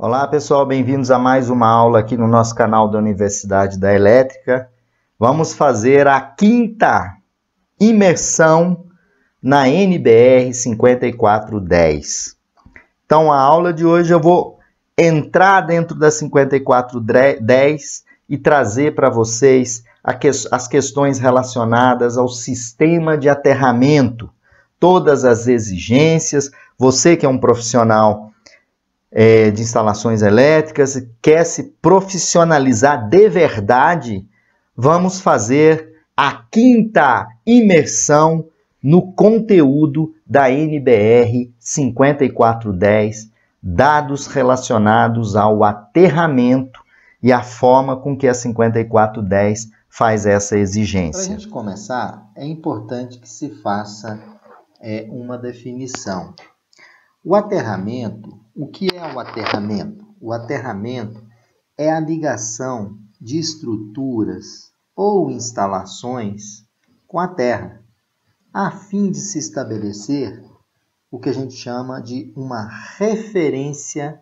Olá pessoal, bem-vindos a mais uma aula aqui no nosso canal da Universidade da Elétrica. Vamos fazer a quinta imersão na NBR 5410. Então a aula de hoje eu vou entrar dentro da 5410 e trazer para vocês as questões relacionadas ao sistema de aterramento, todas as exigências. Você que é um profissional de instalações elétricas, quer se profissionalizar de verdade, vamos fazer a quinta imersão no conteúdo da NBR 5410, dados relacionados ao aterramento e a forma com que a 5410 faz essa exigência. Para a gente começar, é importante que se faça uma definição. O aterramento, o que é o aterramento? O aterramento é a ligação de estruturas ou instalações com a terra, a fim de se estabelecer o que a gente chama de uma referência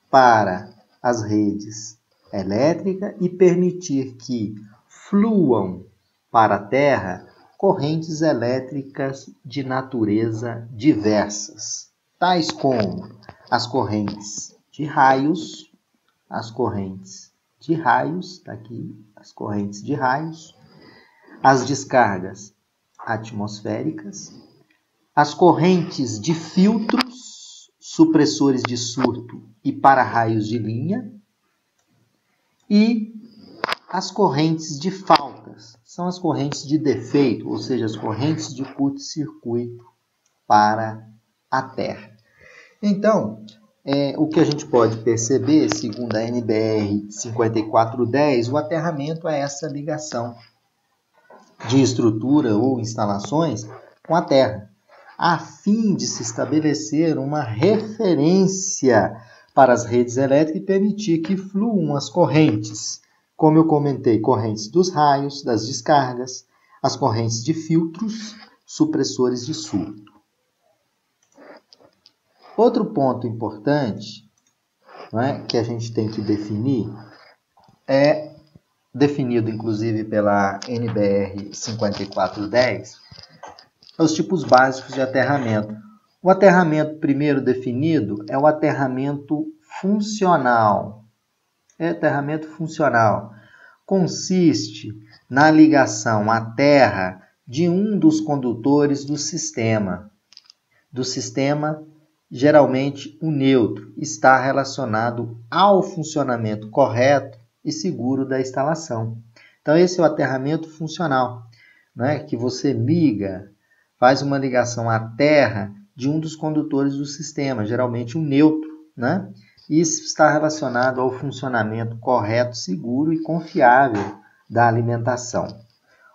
para as redes elétricas e permitir que fluam para a terra correntes elétricas de natureza diversas, tais como as correntes de raios, tá aqui, as correntes de raios, as descargas atmosféricas, as correntes de filtros, supressores de surto e para-raios de linha, e as correntes de faltas, são as correntes de defeito, ou seja, as correntes de curto-circuito para a terra. Então, o que a gente pode perceber, segundo a NBR 5410, o aterramento é essa ligação de estrutura ou instalações com a terra, a fim de se estabelecer uma referência para as redes elétricas e permitir que fluam as correntes, como eu comentei, correntes dos raios, das descargas, as correntes de filtros, supressores de surto. Outro ponto importante, que a gente tem que definir, é definido inclusive pela NBR 5410, os tipos básicos de aterramento. O aterramento primeiro definido é o aterramento funcional. Aterramento funcional consiste na ligação à terra de um dos condutores do sistema. Geralmente o neutro, está relacionado ao funcionamento correto e seguro da instalação. Então esse é o aterramento funcional, que você faz uma ligação à terra de um dos condutores do sistema, geralmente um neutro, e isso está relacionado ao funcionamento correto, seguro e confiável da alimentação.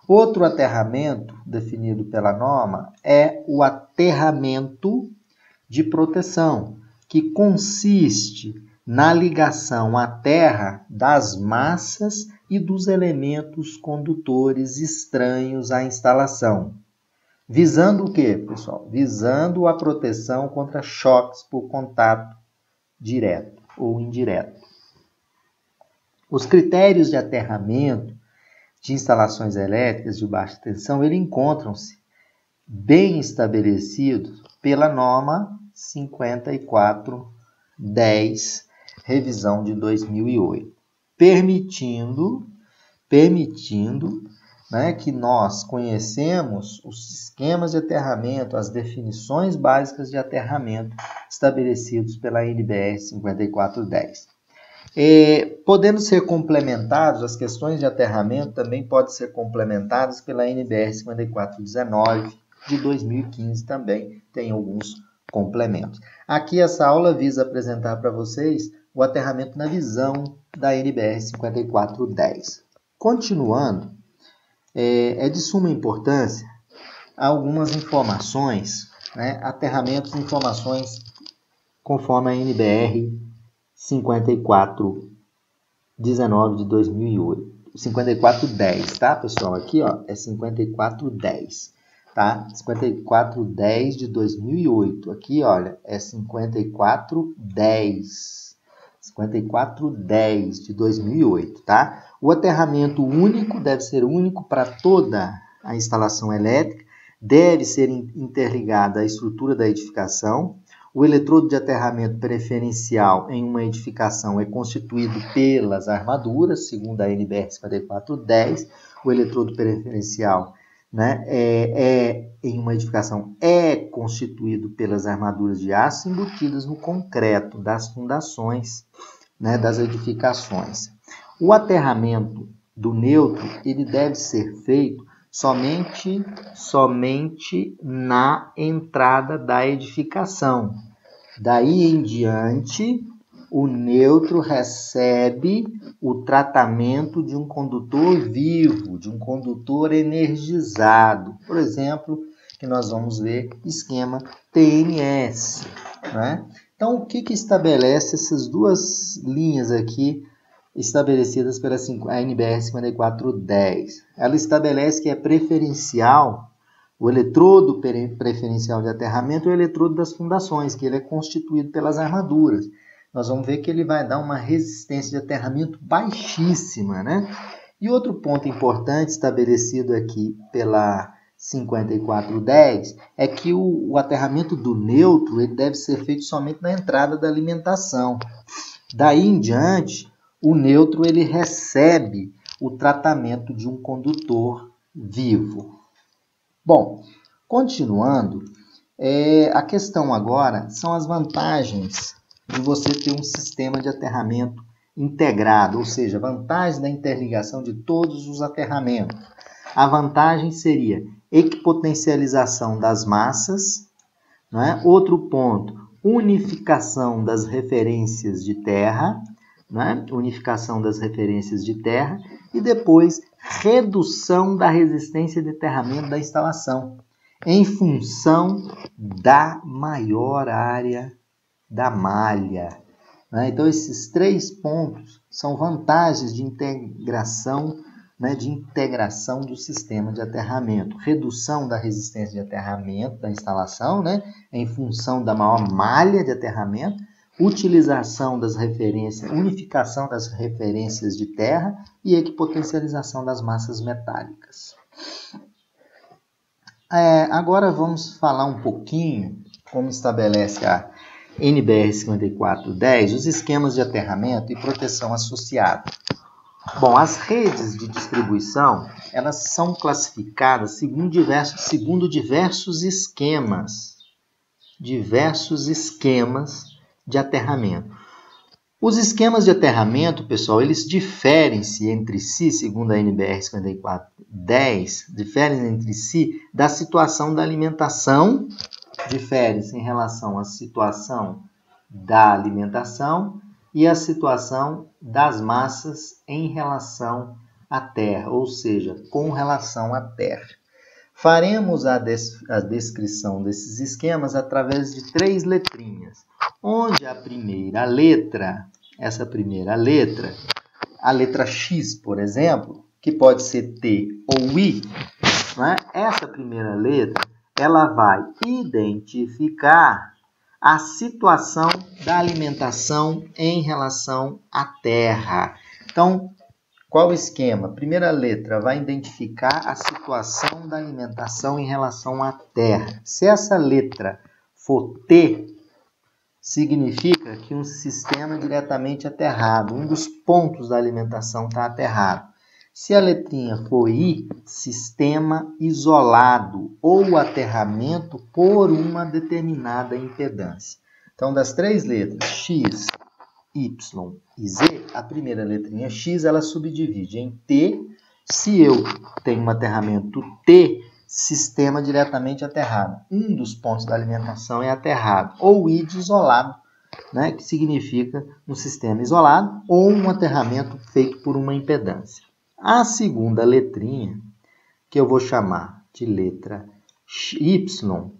Outro aterramento definido pela norma é o aterramento de proteção, que consiste na ligação à terra das massas e dos elementos condutores estranhos à instalação. Visando o quê, pessoal? Visando a proteção contra choques por contato direto ou indireto. Os critérios de aterramento de instalações elétricas de baixa tensão, encontram-se bem estabelecidos pela norma 5410, revisão de 2008, permitindo que nós conhecemos os esquemas de aterramento, as definições básicas de aterramento estabelecidos pela NBR 5410. Podendo ser complementados, as questões de aterramento também podem ser complementadas pela NBR 5419 de 2015, também tem alguns complementos. Aqui essa aula visa apresentar para vocês o aterramento na visão da NBR 5410. Continuando, é de suma importância algumas informações, aterramentos e informações conforme a NBR 5419 de 2008. 5410, tá, pessoal? Aqui, é 5410. Tá? 5410 de 2008. Aqui, olha, é 5410. 5410 de 2008, tá? O aterramento único deve ser único para toda a instalação elétrica, deve ser interligada à estrutura da edificação. O eletrodo de aterramento preferencial em uma edificação é constituído pelas armaduras, segundo a NBR 5410. O eletrodo preferencial, né, em uma edificação é constituído pelas armaduras de aço embutidas no concreto das fundações, né, das edificações. O aterramento do neutro ele deve ser feito somente na entrada da edificação. Daí em diante, o neutro recebe o tratamento de um condutor vivo, de um condutor energizado. Por exemplo, que nós vamos ver esquema TNS, né? Então, o que estabelece essas duas linhas aqui estabelecidas pela NBR 5410? Ela estabelece que é preferencial o eletrodo preferencial de aterramento e o eletrodo das fundações, que ele é constituído pelas armaduras. Nós vamos ver que ele vai dar uma resistência de aterramento baixíssima, né? E outro ponto importante estabelecido aqui pela 5410 é que o aterramento do neutro ele deve ser feito somente na entrada da alimentação. Daí em diante, o neutro ele recebe o tratamento de um condutor vivo. Bom, continuando, a questão agora são as vantagens de você ter um sistema de aterramento integrado, ou seja, vantagem da interligação de todos os aterramentos. A vantagem seria equipotencialização das massas, né? Outro ponto, unificação das referências de terra, né? Unificação das referências de terra e depois redução da resistência de aterramento da instalação em função da maior área da malha, né? Então, esses três pontos são vantagens de integração, né, do sistema de aterramento. Redução da resistência de aterramento da instalação, né, em função da maior malha de aterramento, utilização das referências, unificação das referências de terra e equipotencialização das massas metálicas. Agora vamos falar um pouquinho como estabelece a NBR 5410, os esquemas de aterramento e proteção associada. Bom, as redes de distribuição, elas são classificadas segundo diversos esquemas de aterramento. Os esquemas de aterramento, pessoal, eles diferem-se entre si, segundo a NBR 5410, diferem entre si da situação da alimentação, diferem-se em relação à situação da alimentação e a situação das massas em relação à terra, ou seja, com relação à terra. Faremos a descrição desses esquemas através de 3 letrinhas, onde a primeira letra, a letra X, por exemplo, que pode ser T ou I, né? Essa primeira letra, ela vai identificar a situação da alimentação em relação à terra. Então, qual o esquema? Primeira letra vai identificar a situação da alimentação em relação à terra. Se essa letra for T, significa que um sistema é diretamente aterrado, um dos pontos da alimentação está aterrado. Se a letrinha for I, sistema isolado ou aterramento por uma determinada impedância. Então, das 3 letras X, Y e Z, a primeira letrinha X ela subdivide em T. Se eu tenho um aterramento T, sistema diretamente aterrado. Um dos pontos da alimentação é aterrado. Ou I de isolado, né, que significa um sistema isolado ou um aterramento feito por uma impedância. A segunda letrinha, que eu vou chamar de letra Y,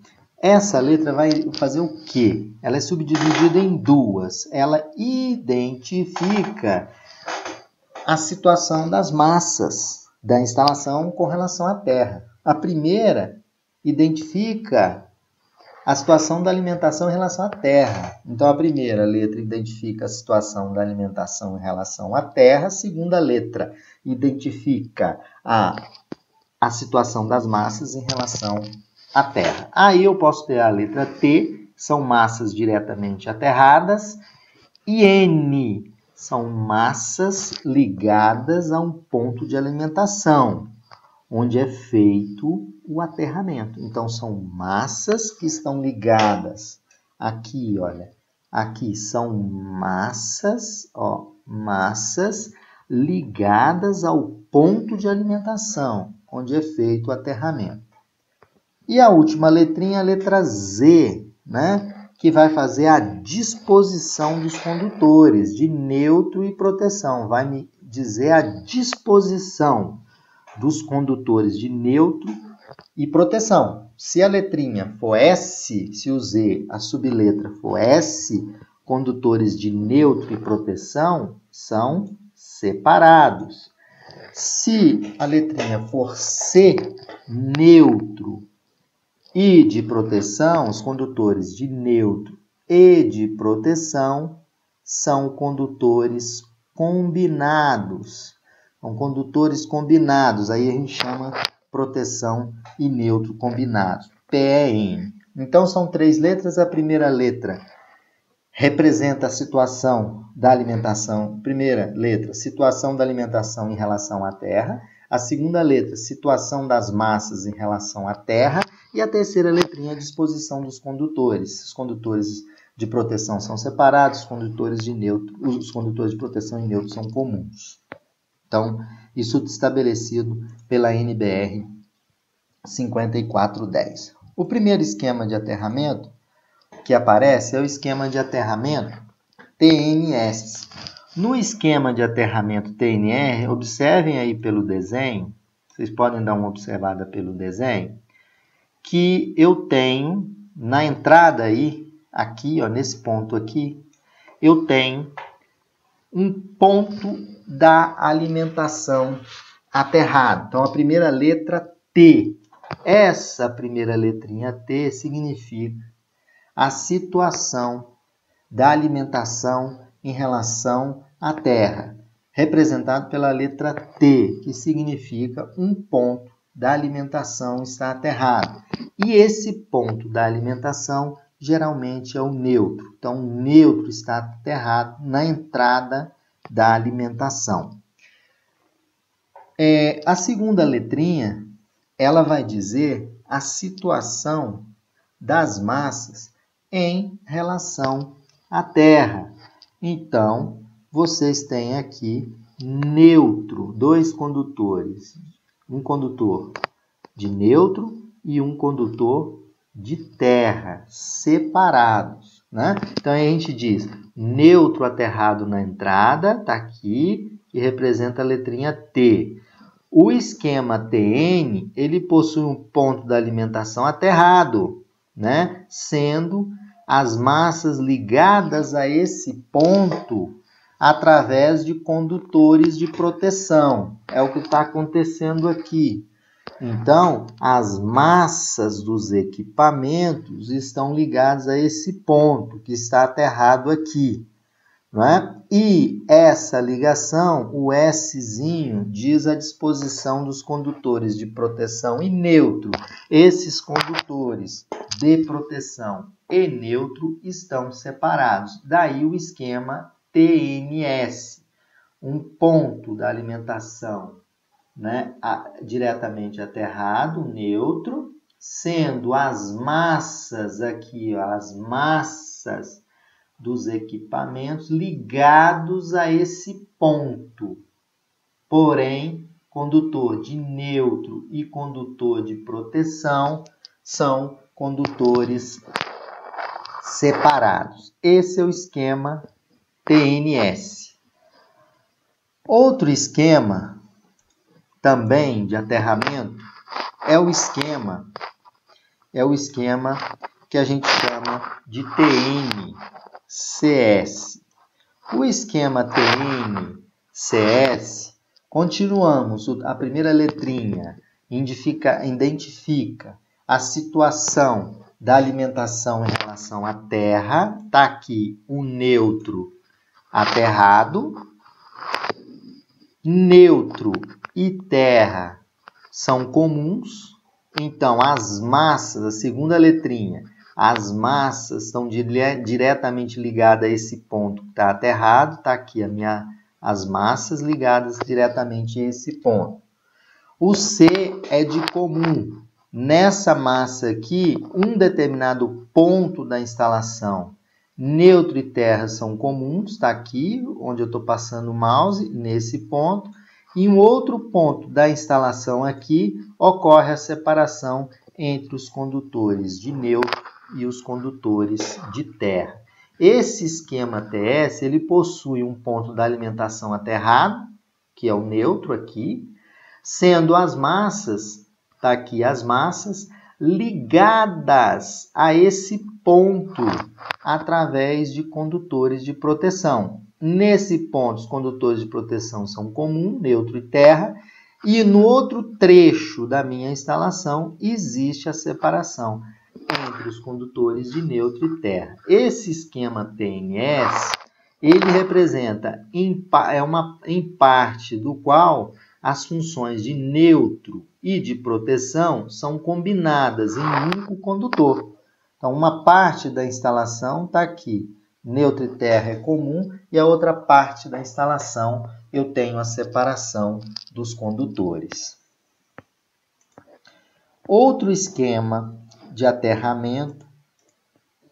essa letra vai fazer o quê? Ela é subdividida em 2. Ela identifica a situação das massas da instalação com relação à terra. A primeira identifica a situação da alimentação em relação à terra. Então, a primeira letra identifica a situação da alimentação em relação à terra. A segunda letra identifica a situação das massas em relação à terra. Aí eu posso ter a letra T, são massas diretamente aterradas, e N são massas ligadas a um ponto de alimentação, onde é feito o aterramento. Então, são massas que estão ligadas. Aqui, olha, aqui são massas, ó, massas ligadas ao ponto de alimentação, onde é feito o aterramento. E a última letrinha, a letra Z, né? Que vai fazer a disposição dos condutores de neutro e proteção. Vai me dizer a disposição dos condutores de neutro e proteção. Se a letrinha for S, se o Z, a subletra for S, condutores de neutro e proteção são separados. Se a letrinha for C, neutro e de proteção, os condutores de neutro e de proteção são condutores combinados. São condutores combinados, aí a gente chama proteção e neutro combinados, PEN. Então, são 3 letras. A primeira letra representa a situação da alimentação. Primeira letra, situação da alimentação em relação à terra. A segunda letra, situação das massas em relação à terra. E a terceira letrinha, a disposição dos condutores. Os condutores de proteção são separados, os condutores de proteção e neutro são comuns. Então, isso estabelecido pela NBR 5410. O primeiro esquema de aterramento que aparece é o esquema de aterramento TNS. No esquema de aterramento TNR, observem aí pelo desenho, vocês podem dar uma observada pelo desenho, que eu tenho na entrada aí, aqui, ó, nesse ponto aqui, eu tenho um ponto da alimentação aterrado. Então, a primeira letra T. Essa primeira letrinha T significa a situação da alimentação em relação à terra, representado pela letra T, que significa um ponto da alimentação está aterrado. E esse ponto da alimentação geralmente é o neutro. Então, o neutro está aterrado na entrada da alimentação. A segunda letrinha, ela vai dizer a situação das massas em relação à terra. Então, vocês têm aqui neutro, 2 condutores. Um condutor de neutro e um condutor de terra, separados, né? Então, aí a gente diz neutro aterrado na entrada, está aqui, que representa a letrinha T. O esquema TN, ele possui um ponto da alimentação aterrado, né? Sendo as massas ligadas a esse ponto através de condutores de proteção. É o que está acontecendo aqui. Então, as massas dos equipamentos estão ligadas a esse ponto que está aterrado aqui, não é? E essa ligação, o Szinho, diz a disposição dos condutores de proteção e neutro. Esses condutores de proteção e neutro estão separados. Daí o esquema TNS, um ponto da alimentação, né, diretamente aterrado, neutro, sendo as massas aqui, ó, as massas dos equipamentos ligados a esse ponto. Porém, condutor de neutro e condutor de proteção são condutores separados. Esse é o esquema TNS. Outro esquema também de aterramento é o esquema que a gente chama de TNCS. O esquema TNCS, continuamos, a primeira letrinha identifica a situação da alimentação em relação à Terra. Está aqui o neutro aterrado. Neutro e Terra são comuns. Então, as massas, a segunda letrinha, as massas estão diretamente ligadas a esse ponto que está aterrado. Está aqui as massas ligadas diretamente a esse ponto. O C é de comum. Nessa massa aqui, um determinado ponto da instalação, neutro e terra são comuns. Está aqui, onde eu estou passando o mouse, nesse ponto. Em um outro ponto da instalação aqui, ocorre a separação entre os condutores de neutro e os condutores de terra. Esse esquema TS, ele possui um ponto da alimentação aterrado, que é o neutro aqui, sendo as massas, está aqui as massas, ligadas a esse ponto através de condutores de proteção. Nesse ponto, os condutores de proteção são comuns, neutro e terra, e no outro trecho da minha instalação existe a separação entre os condutores de neutro e terra. Esse esquema TNS, ele representa em parte do qual as funções de neutro e de proteção são combinadas em um único condutor. Então, uma parte da instalação está aqui. Neutro e terra é comum, e a outra parte da instalação eu tenho a separação dos condutores. Outro esquema de aterramento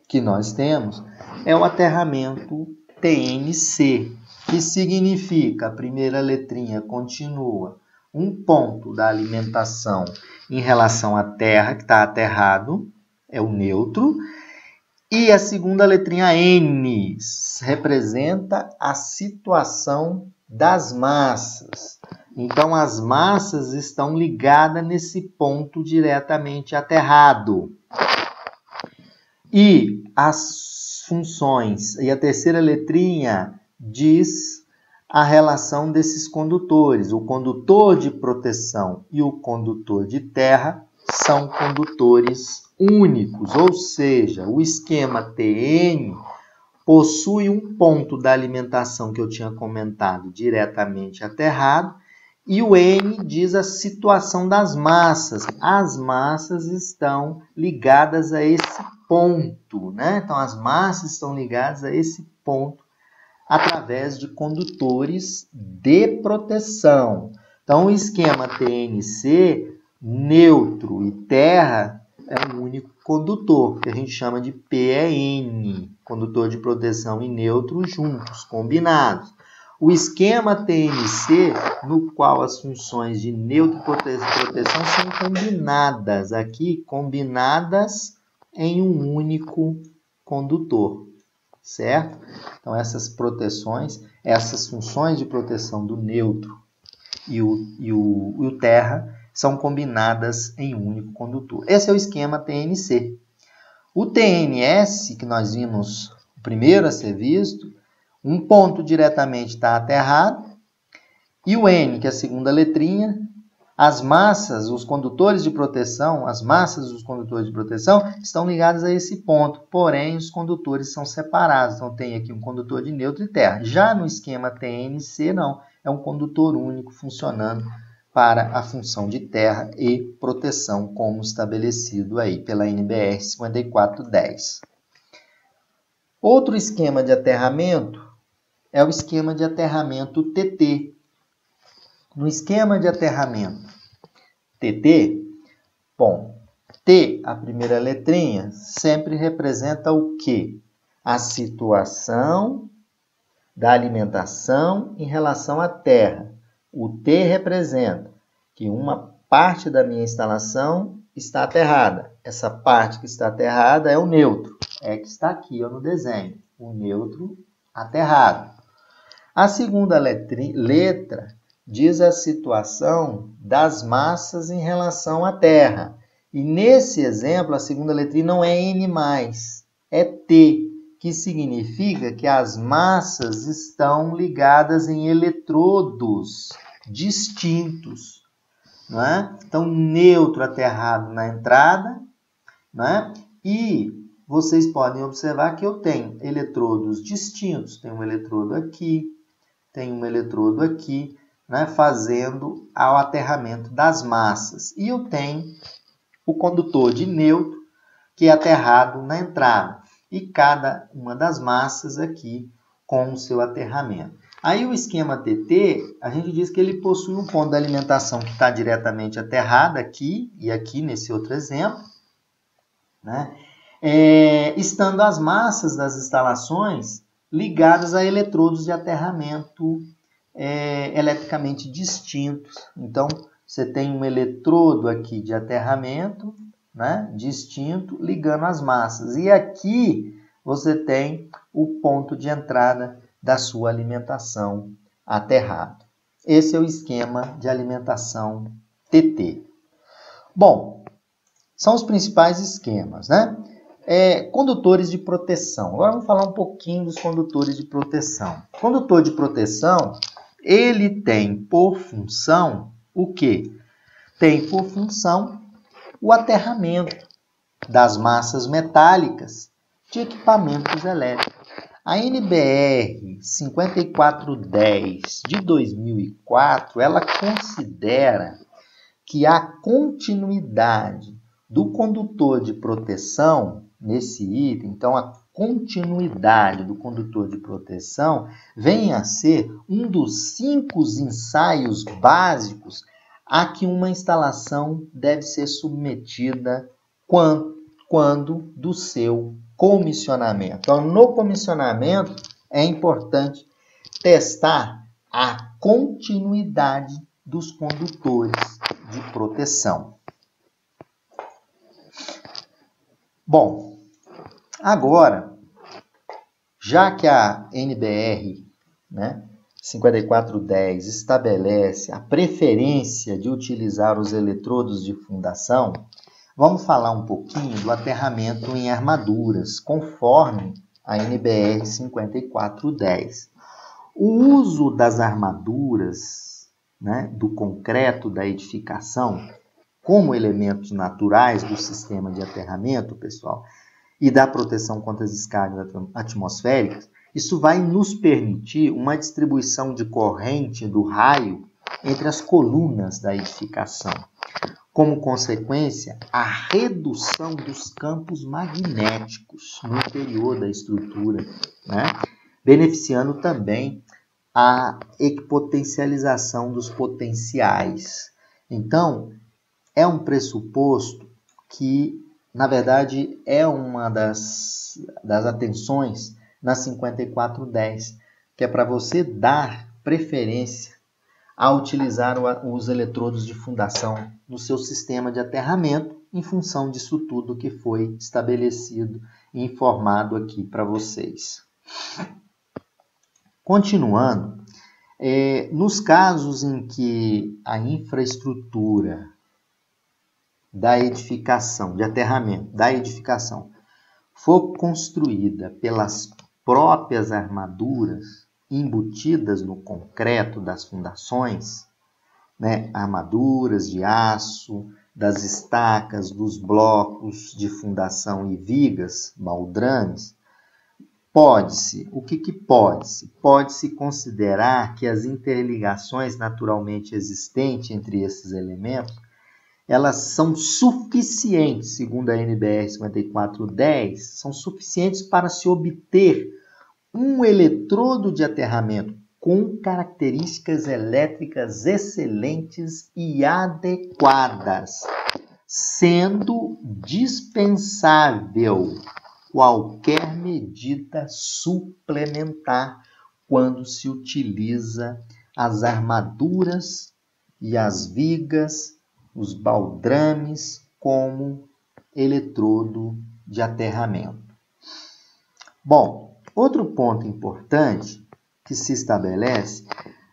que nós temos é o aterramento TNC, que significa, a primeira letrinha continua, um ponto da alimentação em relação à terra, que está aterrado, é o neutro, e a segunda letrinha N representa a situação das massas. Então, as massas estão ligadas nesse ponto diretamente aterrado. E as funções, e a terceira letrinha diz a relação desses condutores. O condutor de proteção e o condutor de terra são condutores únicos, ou seja, o esquema TN possui um ponto da alimentação que eu tinha comentado diretamente aterrado, e o N diz a situação das massas. As massas estão ligadas a esse ponto, né? Então, as massas estão ligadas a esse ponto através de condutores de proteção. Então, o esquema TNC, neutro e terra, é um único condutor, que a gente chama de PN, condutor de proteção e neutro juntos, combinados. O esquema TNC, no qual as funções de neutro e proteção são combinadas, aqui combinadas em um único condutor, certo? Então, essas proteções, essas funções de proteção do neutro e o terra são combinadas em um único condutor. Esse é o esquema TNC. O TNS, que nós vimos o primeiro a ser visto, um ponto diretamente está aterrado, e o N, que é a segunda letrinha, as massas, os condutores de proteção, as massas dos condutores de proteção estão ligadas a esse ponto, porém os condutores são separados. Então tem aqui um condutor de neutro e terra. Já no esquema TNC, não, é um condutor único funcionando para a função de terra e proteção, como estabelecido aí pela NBR 5410. Outro esquema de aterramento é o esquema de aterramento TT. No esquema de aterramento TT, bom, T, a primeira letrinha, sempre representa o quê? A situação da alimentação em relação à terra. O T representa que uma parte da minha instalação está aterrada. Essa parte que está aterrada é o neutro, é que está aqui no desenho, o neutro aterrado. A segunda letra diz a situação das massas em relação à terra. E nesse exemplo, a segunda letrinha não é N+, é T, que significa que as massas estão ligadas em eletrodos distintos, não é? Então, neutro aterrado na entrada, não é? E vocês podem observar que eu tenho eletrodos distintos. Tem um eletrodo aqui, tem um eletrodo aqui, né, fazendo o aterramento das massas. E eu tenho o condutor de neutro, que é aterrado na entrada. E cada uma das massas aqui com o seu aterramento. Aí o esquema TT, a gente diz que ele possui um ponto de alimentação que está diretamente aterrado aqui e aqui nesse outro exemplo, né? Estando as massas das instalações ligadas a eletrodos de aterramento eletricamente distintos. Então, você tem um eletrodo aqui de aterramento, né, distinto, ligando as massas. E aqui você tem o ponto de entrada da sua alimentação aterrado. Esse é o esquema de alimentação TT. Bom, são os principais esquemas, né? Condutores de proteção. Agora vamos falar um pouquinho dos condutores de proteção. Condutor de proteção, ele tem por função o quê? Tem por função o aterramento das massas metálicas de equipamentos elétricos. A NBR 5410 de 2004, ela considera que a continuidade do condutor de proteção nesse item, então a continuidade do condutor de proteção vem a ser um dos 5 ensaios básicos a que uma instalação deve ser submetida quando do seu comissionamento. Então, no comissionamento, é importante testar a continuidade dos condutores de proteção. Bom, agora, já que a NBR, né, 5410 estabelece a preferência de utilizar os eletrodos de fundação, vamos falar um pouquinho do aterramento em armaduras, conforme a NBR 5410. O uso das armaduras, né, do concreto da edificação, como elementos naturais do sistema de aterramento, pessoal, e da proteção contra as descargas atmosféricas, isso vai nos permitir uma distribuição de corrente do raio entre as colunas da edificação. Como consequência, a redução dos campos magnéticos no interior da estrutura, né? Beneficiando também a equipotencialização dos potenciais. Então, é um pressuposto que, na verdade, é uma das atenções na 5410, que é para você dar preferência a utilizar os eletrodos de fundação no seu sistema de aterramento, em função disso tudo que foi estabelecido e informado aqui para vocês. Continuando, nos casos em que a infraestrutura da edificação, de aterramento da edificação, for construída pelas próprias armaduras embutidas no concreto das fundações, né, armaduras de aço, das estacas, dos blocos de fundação e vigas, baldrames, pode-se, o que pode-se? Pode-se considerar que as interligações naturalmente existentes entre esses elementos, elas são suficientes, segundo a NBR 5410, são suficientes para se obter um eletrodo de aterramento com características elétricas excelentes e adequadas, sendo dispensável qualquer medida suplementar quando se utiliza as armaduras e as vigas, os baldrames como eletrodo de aterramento. Bom, outro ponto importante que se estabelece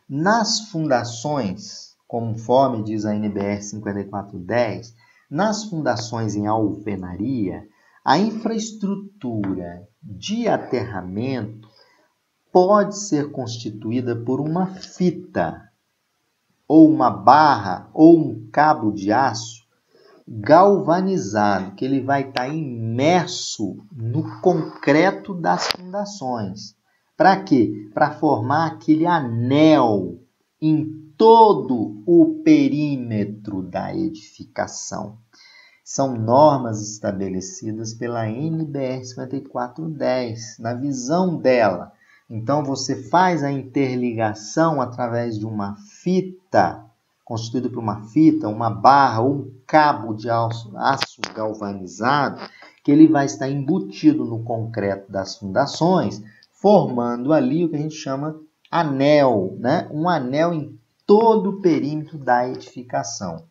nas fundações, conforme diz a NBR 5410, nas fundações em alvenaria, a infraestrutura de aterramento pode ser constituída por uma fita, ou uma barra, ou um cabo de aço, galvanizado, que ele vai estar imerso no concreto das fundações. Para quê? Para formar aquele anel em todo o perímetro da edificação. São normas estabelecidas pela NBR 5410, na visão dela. Então, você faz a interligação através de uma fita, constituída por uma fita, uma barra ou um cabo de aço galvanizado, que ele vai estar embutido no concreto das fundações, formando ali o que a gente chama anel, né? Um anel em todo o perímetro da edificação.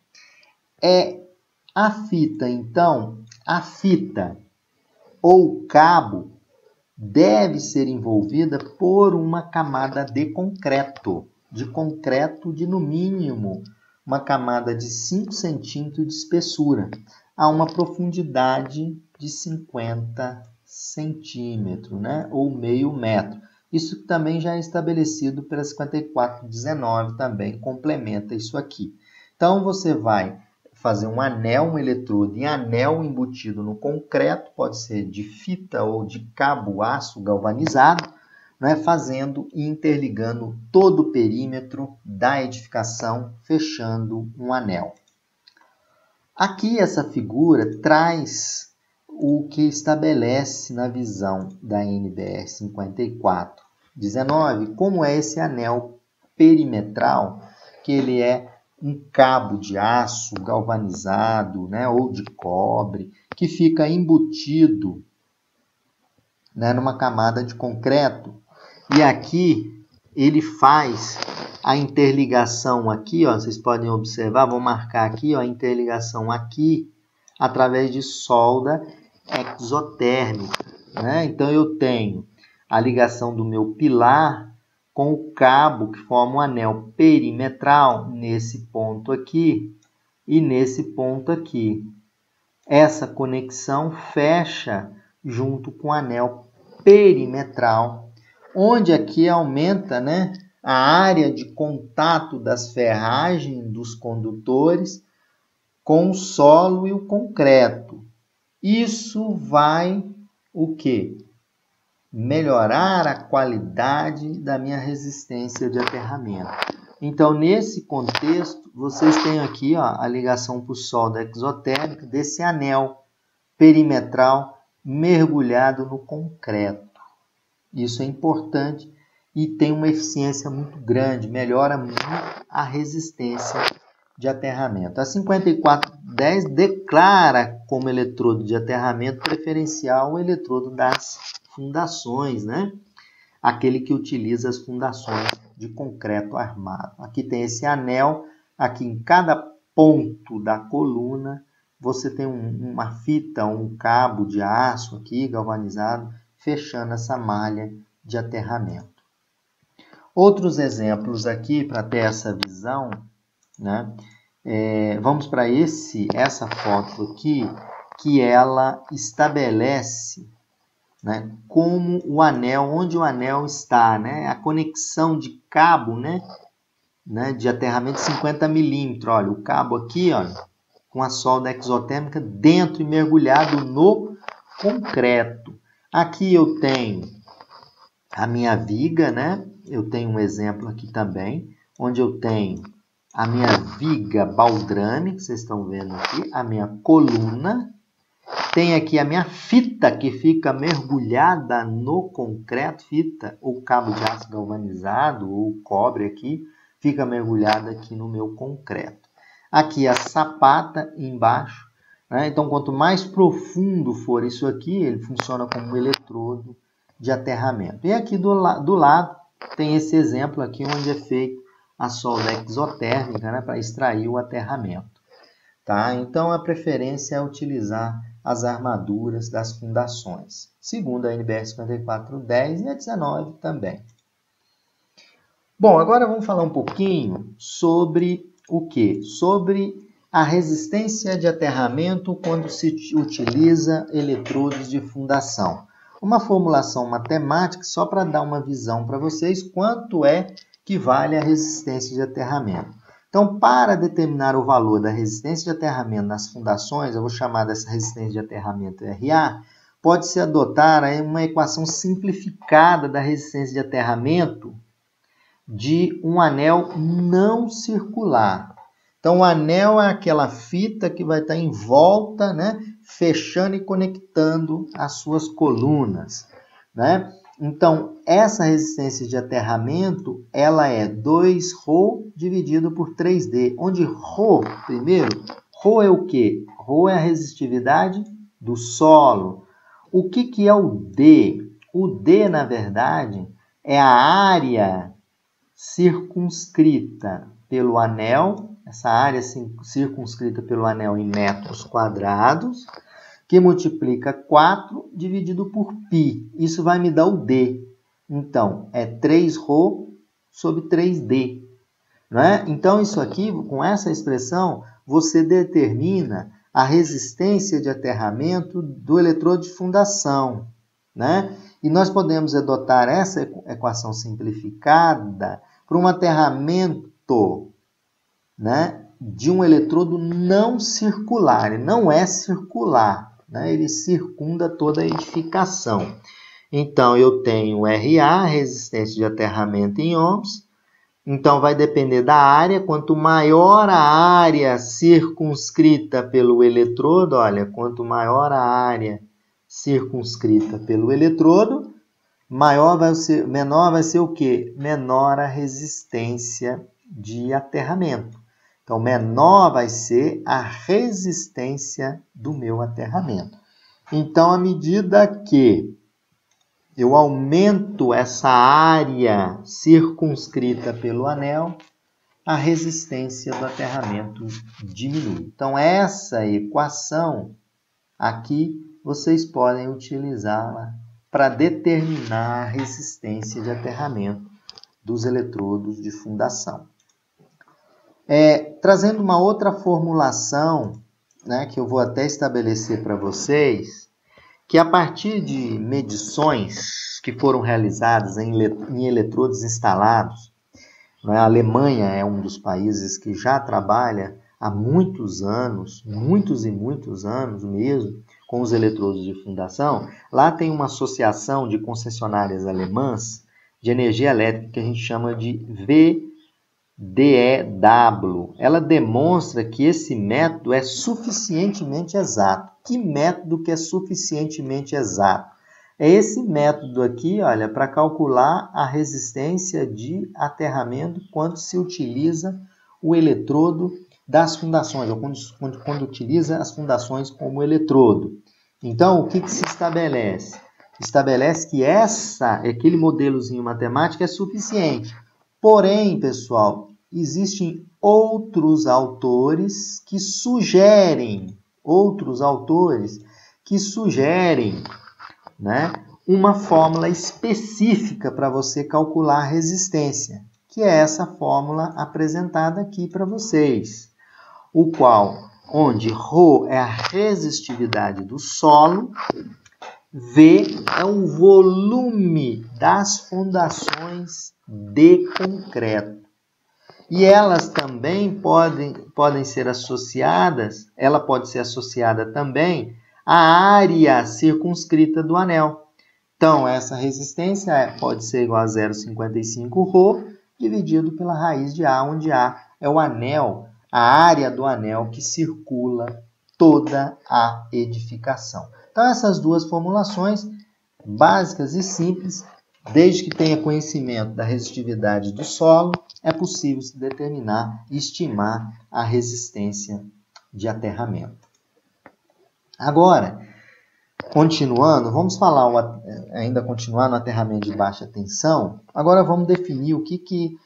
A fita, então, a fita ou cabo deve ser envolvida por uma camada de concreto de no mínimo uma camada de 5 centímetros de espessura, a uma profundidade de 50 centímetros, né? Ou meio metro. Isso também já é estabelecido pela 5419, também complementa isso aqui. Então, você vai fazer um anel, um eletrodo em anel embutido no concreto, pode ser de fita ou de cabo aço galvanizado, né, fazendo e interligando todo o perímetro da edificação, fechando um anel. Aqui essa figura traz o que estabelece na visão da NBR 5419, como é esse anel perimetral, que ele é um cabo de aço galvanizado, né, ou de cobre, que fica embutido, né, numa camada de concreto. E aqui ele faz a interligação aqui, ó, vocês podem observar, vou marcar aqui, ó, a interligação aqui através de solda exotérmica, né? Então eu tenho a ligação do meu pilar com o cabo que forma um anel perimetral nesse ponto aqui e nesse ponto aqui. Essa conexão fecha junto com o anel perimetral, onde aqui aumenta, né, a área de contato das ferragens dos condutores com o solo e o concreto. Isso vai o quê? Melhorar a qualidade da minha resistência de aterramento. Então, nesse contexto, vocês têm aqui, ó, a ligação por solda exotérmica desse anel perimetral mergulhado no concreto. Isso é importante e tem uma eficiência muito grande, melhora muito a resistência de aterramento. A 5410 declara como eletrodo de aterramento preferencial o eletrodo das fundações, né? Aquele que utiliza as fundações de concreto armado. Aqui tem esse anel, aqui em cada ponto da coluna você tem uma fita, um cabo de aço aqui galvanizado, fechando essa malha de aterramento. Outros exemplos aqui para ter essa visão, né? Vamos para essa foto aqui, que ela estabelece, né, como o anel, onde o anel está, né? A conexão de cabo, né, de aterramento de 50 milímetros. Olha, o cabo aqui, olha, com a solda exotérmica dentro e mergulhado no concreto. Aqui eu tenho a minha viga, né? Eu tenho um exemplo aqui também, onde eu tenho a minha viga baldrame, que vocês estão vendo aqui, a minha coluna. Tem aqui a minha fita, que fica mergulhada no concreto, fita ou cabo de aço galvanizado, ou cobre aqui, fica mergulhada aqui no meu concreto. Aqui a sapata embaixo, né? Então, quanto mais profundo for isso aqui, ele funciona como um eletrodo de aterramento. E aqui do lado tem esse exemplo aqui, onde é feito a solda exotérmica, né, para extrair o aterramento. Tá? Então, a preferência é utilizar as armaduras das fundações, segundo a NBR 5410 e a 19 também. Bom, agora vamos falar um pouquinho sobre o quê? Sobre a resistência de aterramento quando se utiliza eletrodos de fundação. Uma formulação matemática só para dar uma visão para vocês quanto é que vale a resistência de aterramento. Então, para determinar o valor da resistência de aterramento nas fundações, eu vou chamar dessa resistência de aterramento RA, pode-se adotar aí uma equação simplificada da resistência de aterramento de um anel não circular. Então, o anel é aquela fita que vai estar em volta, né, fechando e conectando as suas colunas, né? Então, essa resistência de aterramento, ela é 2ρ dividido por 3D, onde ρ, primeiro, ρ é o quê? ρ é a resistividade do solo. O que é o D? O D, na verdade, é a área circunscrita pelo anel, essa área circunscrita pelo anel em metros quadrados, que multiplica 4 dividido por π. Isso vai me dar o D. Então, é 3ρ sobre 3D. Não é? Então, isso aqui, com essa expressão, você determina a resistência de aterramento do eletrodo de fundação, né? E nós podemos adotar essa equação simplificada para um aterramento, né, de um eletrodo não circular. Ele não é circular, né? Ele circunda toda a edificação. Então, eu tenho RA, resistência de aterramento em ohms. Então, vai depender da área. Quanto maior a área circunscrita pelo eletrodo, olha, quanto maior a área circunscrita pelo eletrodo, menor vai ser o quê? Menor a resistência de aterramento. Então, menor vai ser a resistência do meu aterramento. Então, à medida que eu aumento essa área circunscrita pelo anel, a resistência do aterramento diminui. Então, essa equação aqui, vocês podem utilizá-la para determinar a resistência de aterramento dos eletrodos de fundação. Trazendo uma outra formulação, né, que eu vou até estabelecer para vocês, que a partir de medições que foram realizadas em eletrodos instalados, né, a Alemanha é um dos países que já trabalha há muitos anos, muitos e muitos anos mesmo, com os eletrodos de fundação. Lá tem uma associação de concessionárias alemãs de energia elétrica que a gente chama de VDEW. Ela demonstra que esse método é suficientemente exato. Que método que é suficientemente exato? É esse método aqui, olha, para calcular a resistência de aterramento quando se utiliza o eletrodo das fundações, ou quando utiliza as fundações como eletrodo. Então, o que se estabelece? Estabelece que aquele modelozinho matemático é suficiente. Porém, pessoal, existem outros autores que sugerem, né, uma fórmula específica para você calcular a resistência, que é essa fórmula apresentada aqui para vocês, onde ρ é a resistividade do solo, V é o volume das fundações de concreto. E elas também podem ser associadas, ela pode ser associada também à área circunscrita do anel. Então, essa resistência pode ser igual a 0,55 ρ dividido pela raiz de A, onde A é o anel, a área do anel que circula toda a edificação. Então, essas duas formulações básicas e simples, desde que tenha conhecimento da resistividade do solo, é possível se determinar e estimar a resistência de aterramento. Agora, continuando, vamos falar, ainda continuar no aterramento de baixa tensão. Agora vamos definir o que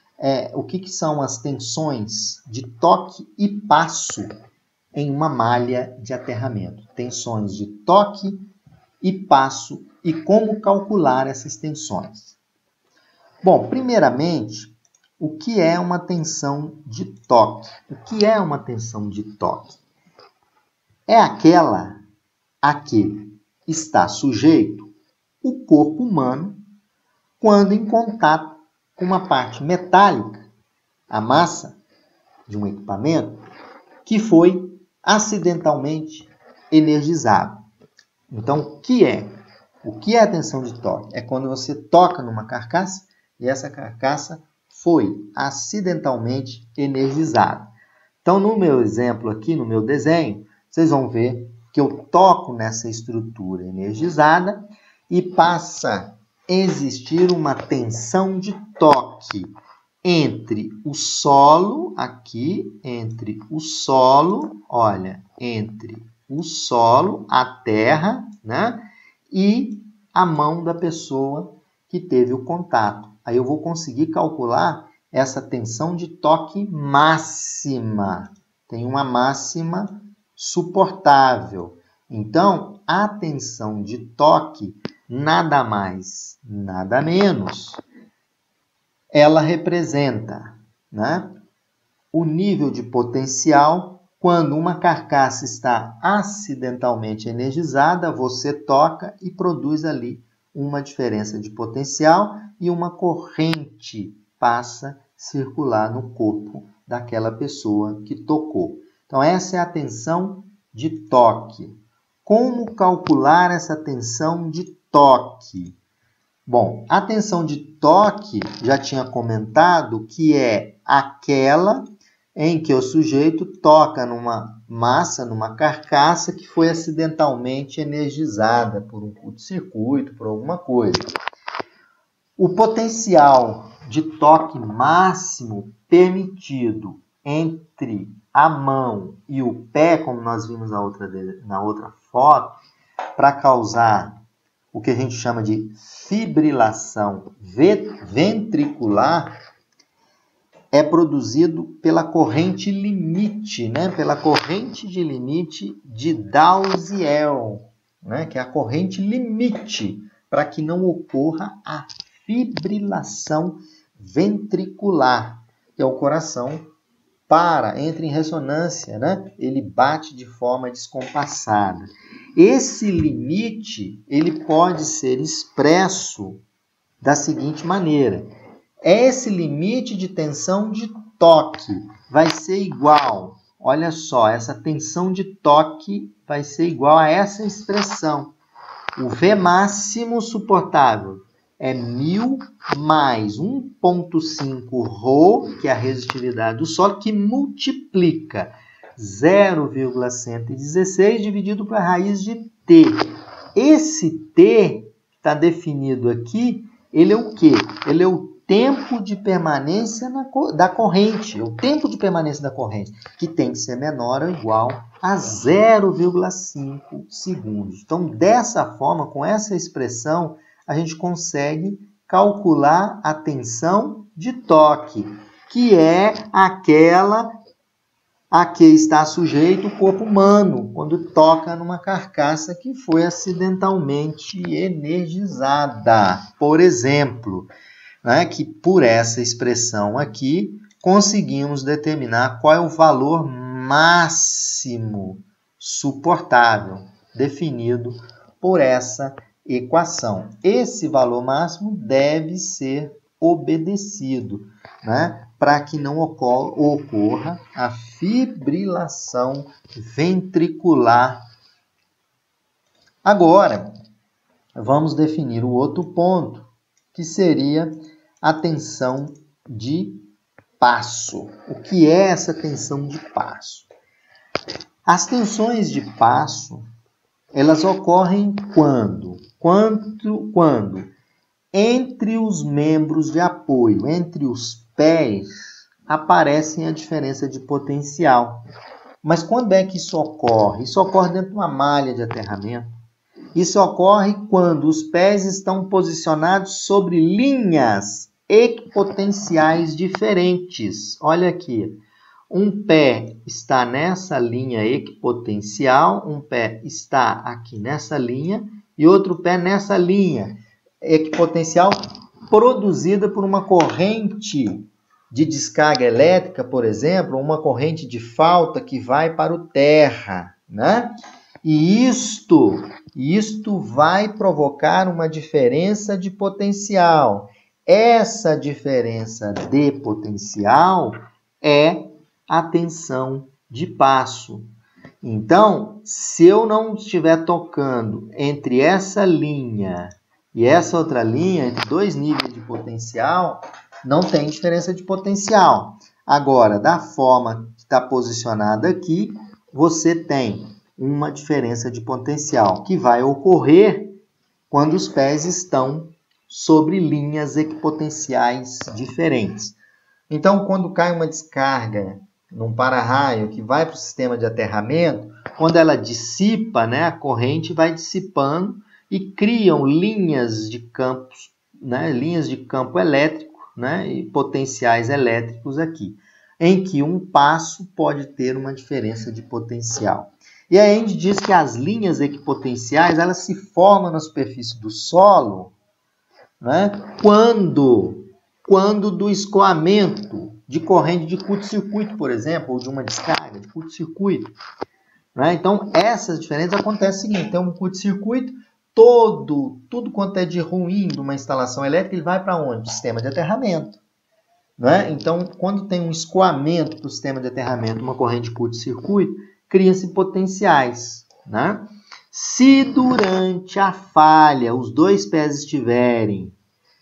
são as tensões de toque e passo em uma malha de aterramento. Tensões de toque e passo e como calcular essas tensões. Bom, primeiramente, o que é uma tensão de toque? O que é uma tensão de toque? É aquela a que está sujeito o corpo humano quando em contato com uma parte metálica, a massa, de um equipamento que foi acidentalmente energizado. Então, o que é a tensão de toque? É quando você toca numa carcaça e essa carcaça foi acidentalmente energizada. Então, no meu exemplo aqui, no meu desenho, vocês vão ver que eu toco nessa estrutura energizada e passa a existir uma tensão de toque entre o solo, aqui, entre o solo, olha, entre o solo, a terra, né? E a mão da pessoa que teve o contato. Aí eu vou conseguir calcular essa tensão de toque máxima. Tem uma máxima suportável. Então, a tensão de toque, nada mais, nada menos, ela representa, né, o nível de potencial quando uma carcaça está acidentalmente energizada, você toca e produz ali uma diferença de potencial e uma corrente passa a circular no corpo daquela pessoa que tocou. Então, essa é a tensão de toque. Como calcular essa tensão de toque? Bom, a tensão de toque, já tinha comentado, que é aquela em que o sujeito toca numa massa, numa carcaça que foi acidentalmente energizada por um curto-circuito, por alguma coisa. O potencial de toque máximo permitido entre a mão e o pé, como nós vimos na outra foto, para causar o que a gente chama de fibrilação ventricular, é produzido pela corrente limite, né? Pela corrente de limite de Dalziel, né? Que é a corrente limite, para que não ocorra a fibrilação ventricular, que é o coração entra em ressonância, né? Ele bate de forma descompassada. Esse limite, ele pode ser expresso da seguinte maneira: esse limite de tensão de toque vai ser igual, olha só, essa tensão de toque vai ser igual a essa expressão. O V máximo suportável é 1000 mais 1,5 ρ, que é a resistividade do solo, que multiplica 0,116 dividido para a raiz de T. Esse T está definido aqui, ele é o quê? Ele é o tempo de permanência da corrente, o tempo de permanência da corrente, que tem que ser menor ou igual a 0,5 segundos. Então, dessa forma, com essa expressão, a gente consegue calcular a tensão de toque, que é aquela a que está sujeito o corpo humano, quando toca numa carcaça que foi acidentalmente energizada. Por exemplo, né, que por essa expressão aqui, conseguimos determinar qual é o valor máximo suportável, definido por essa equação. Esse valor máximo deve ser obedecido, né, para que não ocorra a fibrilação ventricular. Agora, vamos definir o outro ponto, que seria a tensão de passo. O que é essa tensão de passo? As tensões de passo, elas ocorrem quando entre os membros de apoio, entre os pés, aparecem a diferença de potencial. Mas quando é que isso ocorre? Isso ocorre dentro de uma malha de aterramento. Isso ocorre quando os pés estão posicionados sobre linhas equipotenciais diferentes. Olha aqui. Um pé está nessa linha equipotencial, um pé está aqui nessa linha e outro pé nessa linha equipotencial produzida por uma corrente de descarga elétrica, por exemplo, uma corrente de falta que vai para o terra, né? E isto vai provocar uma diferença de potencial. Essa diferença de potencial é a tensão de passo. Então, se eu não estiver tocando entre essa linha e essa outra linha, entre dois níveis de potencial, não tem diferença de potencial. Agora, da forma que está posicionada aqui, você tem uma diferença de potencial que vai ocorrer quando os pés estão sobre linhas equipotenciais diferentes. Então, quando cai uma descarga num para-raio que vai para o sistema de aterramento, quando ela dissipa, né, a corrente vai dissipando e criam linhas de campos, né, linhas de campo elétrico, né, e potenciais elétricos aqui, em que um passo pode ter uma diferença de potencial. E aí a gente diz que as linhas equipotenciais elas se formam na superfície do solo, né, quando do escoamento de corrente de curto-circuito, por exemplo, ou de uma descarga de curto-circuito. Né? Então, essas diferenças acontecem o seguinte, tem um curto-circuito, tudo quanto é de ruim de uma instalação elétrica, ele vai para onde? Do sistema de aterramento. Né? Então, quando tem um escoamento para o sistema de aterramento, uma corrente de curto-circuito, cria-se potenciais. Né? Se durante a falha os dois pés estiverem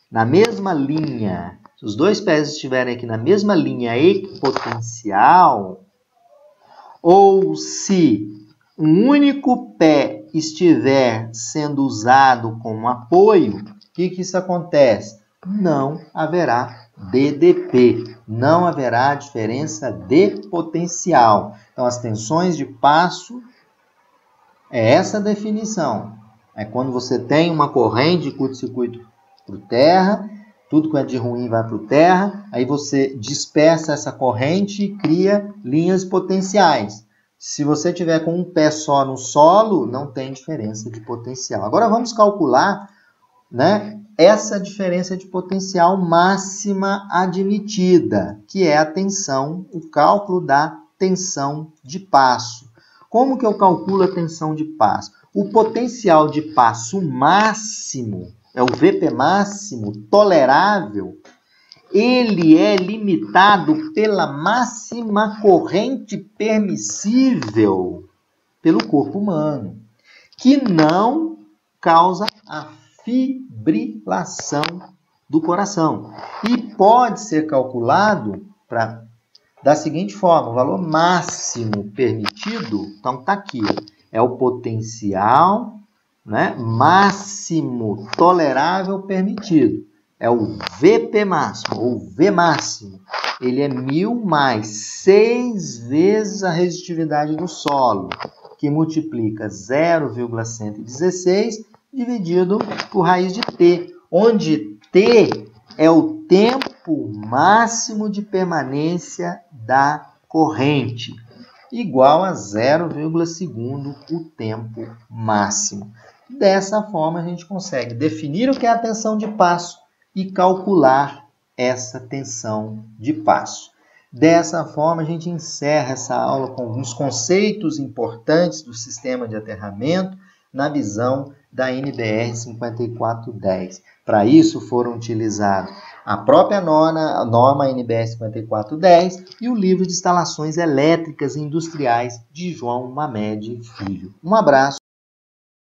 na mesma linha, se os dois pés estiverem aqui na mesma linha equipotencial, ou se um único pé estiver sendo usado como apoio, o que isso acontece? Não haverá DDP, não haverá diferença de potencial. Então, as tensões de passo é essa definição. É quando você tem uma corrente de curto-circuito para o terra, tudo que é de ruim vai para o terra, aí você dispersa essa corrente e cria linhas potenciais. Se você tiver com um pé só no solo, não tem diferença de potencial. Agora vamos calcular, né, essa diferença de potencial máxima admitida, que é a tensão, o cálculo da tensão de passo. Como que eu calculo a tensão de passo? O potencial de passo máximo, é o VP máximo tolerável, ele é limitado pela máxima corrente permissível pelo corpo humano, que não causa a fibrilação do coração. E pode ser calculado da seguinte forma, o valor máximo permitido, então está aqui, é o potencial, né, máximo tolerável permitido. É o VP máximo, ou V máximo. Ele é 1000 mais 6 vezes a resistividade do solo, que multiplica 0,116 dividido por raiz de T, onde T é o tempo máximo de permanência da corrente, igual a 0,2 o tempo máximo. Dessa forma, a gente consegue definir o que é a tensão de passo e calcular essa tensão de passo. Dessa forma, a gente encerra essa aula com alguns conceitos importantes do sistema de aterramento na visão da NBR 5410. Para isso foram utilizados a própria norma NBR 5410 e o livro de instalações elétricas e industriais de João Mamed Filho. Um abraço.